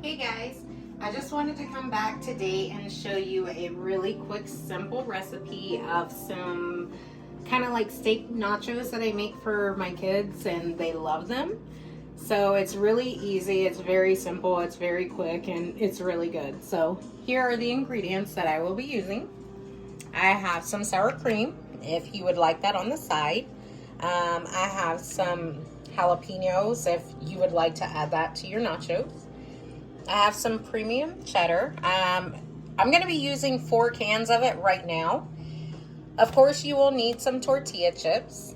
Hey guys, I just wanted to come back today and show you a really quick, simple recipe of some kind of like steak nachos that I make for my kids and they love them. So it's really easy, it's very simple, it's very quick, and it's really good. So here are the ingredients that I will be using. I have some sour cream, if you would like that on the side. I have some jalapenos, if you would like to add that to your nachos. I have some premium cheddar. I'm going to be using 4 cans of it right now. Of course, you will need some tortilla chips.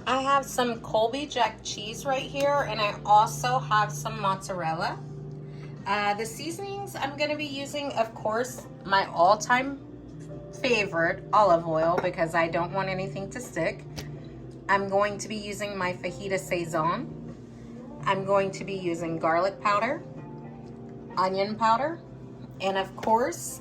I have some Colby Jack cheese right here, and I also have some mozzarella. The seasonings I'm going to be using, of course, my all-time favorite, olive oil, because I don't want anything to stick. I'm going to be using my fajita Sazon. I'm going to be using garlic powder, onion powder, and of course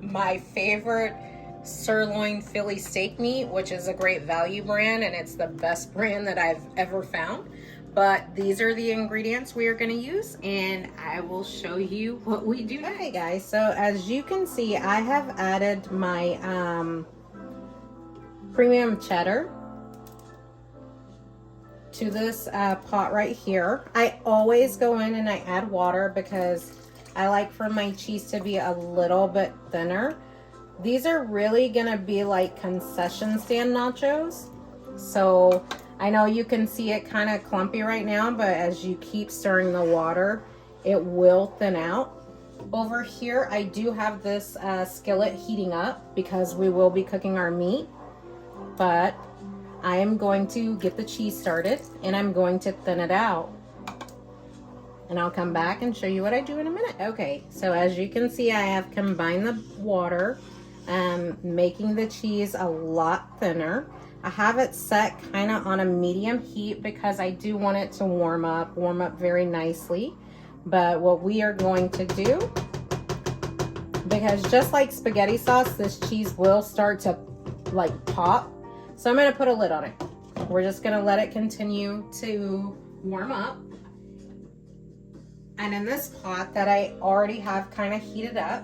my favorite sirloin Philly steak meat, which is a great value brand, and it's the best brand that I've ever found. But these are the ingredients we are going to use, and I will show you what we do. Okay guys, so as you can see, I have added my premium cheddar to this pot right here. I always go in and I add water because I like for my cheese to be a little bit thinner. These are really gonna be like concession stand nachos. So I know you can see it kind of clumpy right now, but as you keep stirring the water, it will thin out. Over here, I do have this skillet heating up because we will be cooking our meat, but I am going to get the cheese started and I'm going to thin it out. And I'll come back and show you what I do in a minute. Okay, so as you can see, I have combined the water, making the cheese a lot thinner. I have it set kind of on a medium heat because I do want it to warm up very nicely. But what we are going to do, because just like spaghetti sauce, this cheese will start to like pop. So I'm going to put a lid on it. We're just going to let it continue to warm up. And in this pot that I already have kind of heated up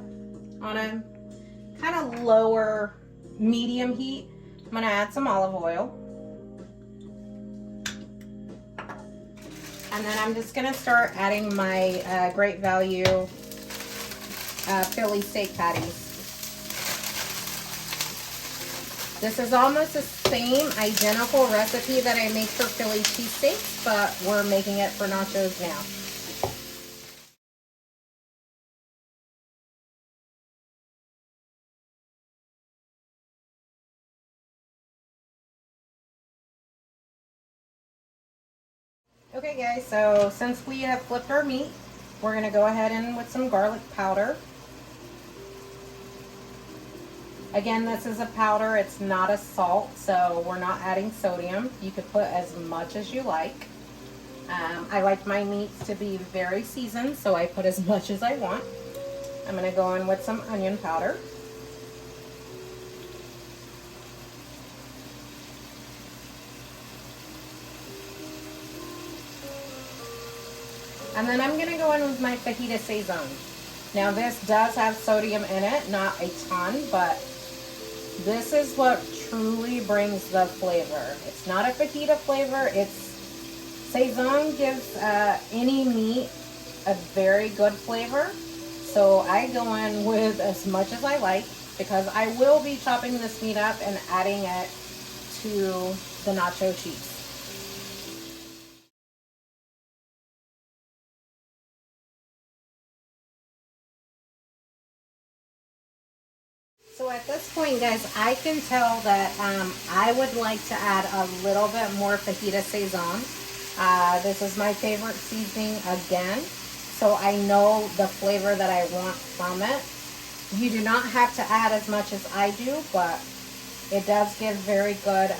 on a kind of lower medium heat, I'm going to add some olive oil. And then I'm just going to start adding my great value Philly steak patties. This is almost the same identical recipe that I make for Philly cheesesteaks, but we're making it for nachos now. Okay guys, so since we have flipped our meat, we're going to go ahead and with some garlic powder. Again, this is a powder, it's not a salt, so we're not adding sodium. You could put as much as you like. I like my meats to be very seasoned, so I put as much as I want. I'm going to go in with some onion powder. And then I'm going to go in with my fajita Sazon. Now this does have sodium in it, not a ton, but this is what truly brings the flavor. It's not a fajita flavor. Sazon gives any meat a very good flavor. So I go in with as much as I like because I will be chopping this meat up and adding it to the nacho cheese. So at this point, guys, I can tell that I would like to add a little bit more fajita Sazon. This is my favorite seasoning again, so I know the flavor that I want from it. You do not have to add as much as I do, but it does give very good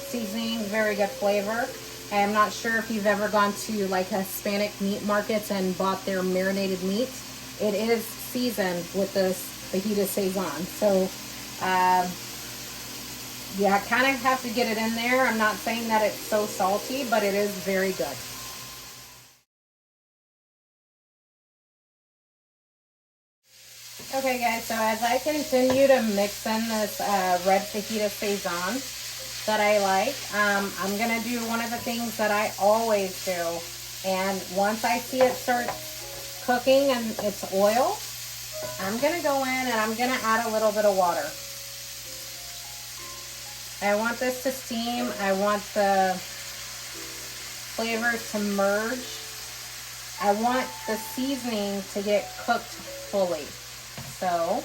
seasoning, very good flavor. I'm not sure if you've ever gone to like Hispanic meat markets and bought their marinated meats. It is seasoned with this fajita Sazon. So yeah, I kind of have to get it in there. I'm not saying that it's so salty, but it is very good. Okay guys, so as I continue to mix in this red fajita Saison that I like, I'm going to do one of the things that I always do. And once I see it start cooking and it's oil, I'm going to go in and I'm going to add a little bit of water. I want this to steam. I want the flavors to merge. I want the seasoning to get cooked fully. So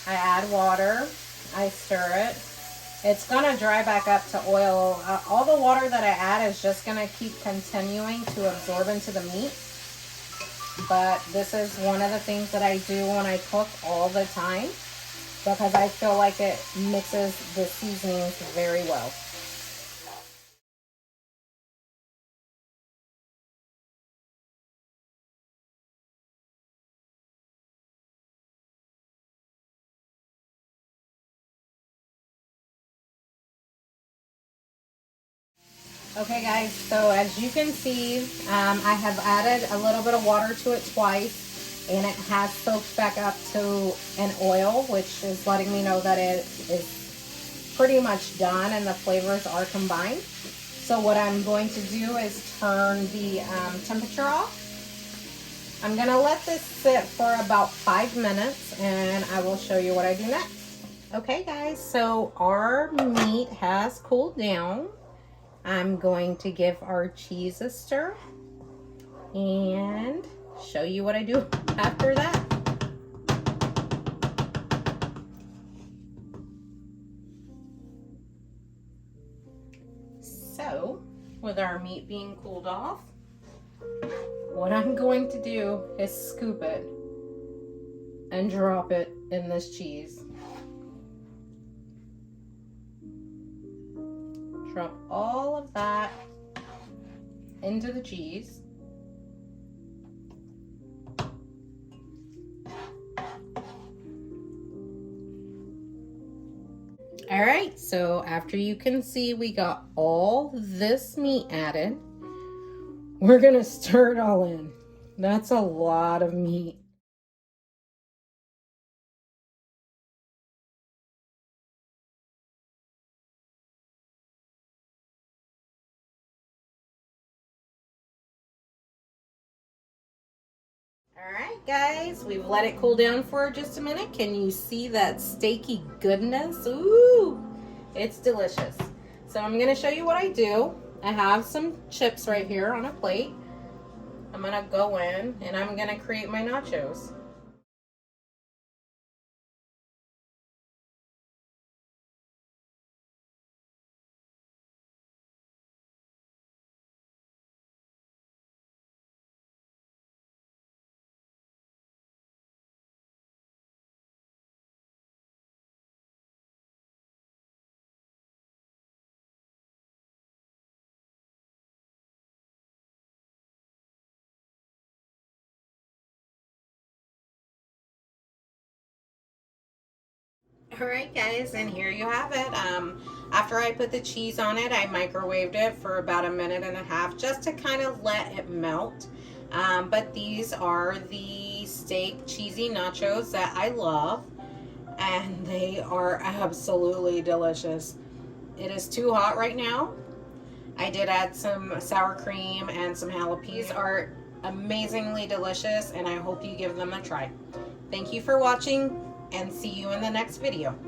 I add water, I stir it. It's gonna dry back up to oil. All the water that I add is just gonna keep continuing to absorb into the meat. But this is one of the things that I do when I cook all the time, because I feel like it mixes the seasonings very well. Okay guys, so as you can see, I have added a little bit of water to it twice, and it has soaked back up to an oil, which is letting me know that it is pretty much done and the flavors are combined. So what I'm going to do is turn the temperature off. I'm gonna let this sit for about 5 minutes and I will show you what I do next. Okay guys, so our meat has cooled down. I'm going to give our cheese a stir and show you what I do after that. So, with our meat being cooled off, what I'm going to do is scoop it and drop it in this cheese. Drop all of that into the cheese. All right, so after you can see we got all this meat added, we're gonna stir it all in. That's a lot of meat. All right, guys, we've let it cool down for just a minute. Can you see that steaky goodness? Ooh, it's delicious. So I'm gonna show you what I do. I have some chips right here on a plate. I'm gonna go in and I'm gonna create my nachos. All right, guys, and here you have it. After I put the cheese on it, I microwaved it for about 1.5 minutes just to kind of let it melt. But these are the steak cheesy nachos that I love, and they are absolutely delicious. It is too hot right now. I did add some sour cream and some jalapenos. These are amazingly delicious, and I hope you give them a try. Thank you for watching, and see you in the next video.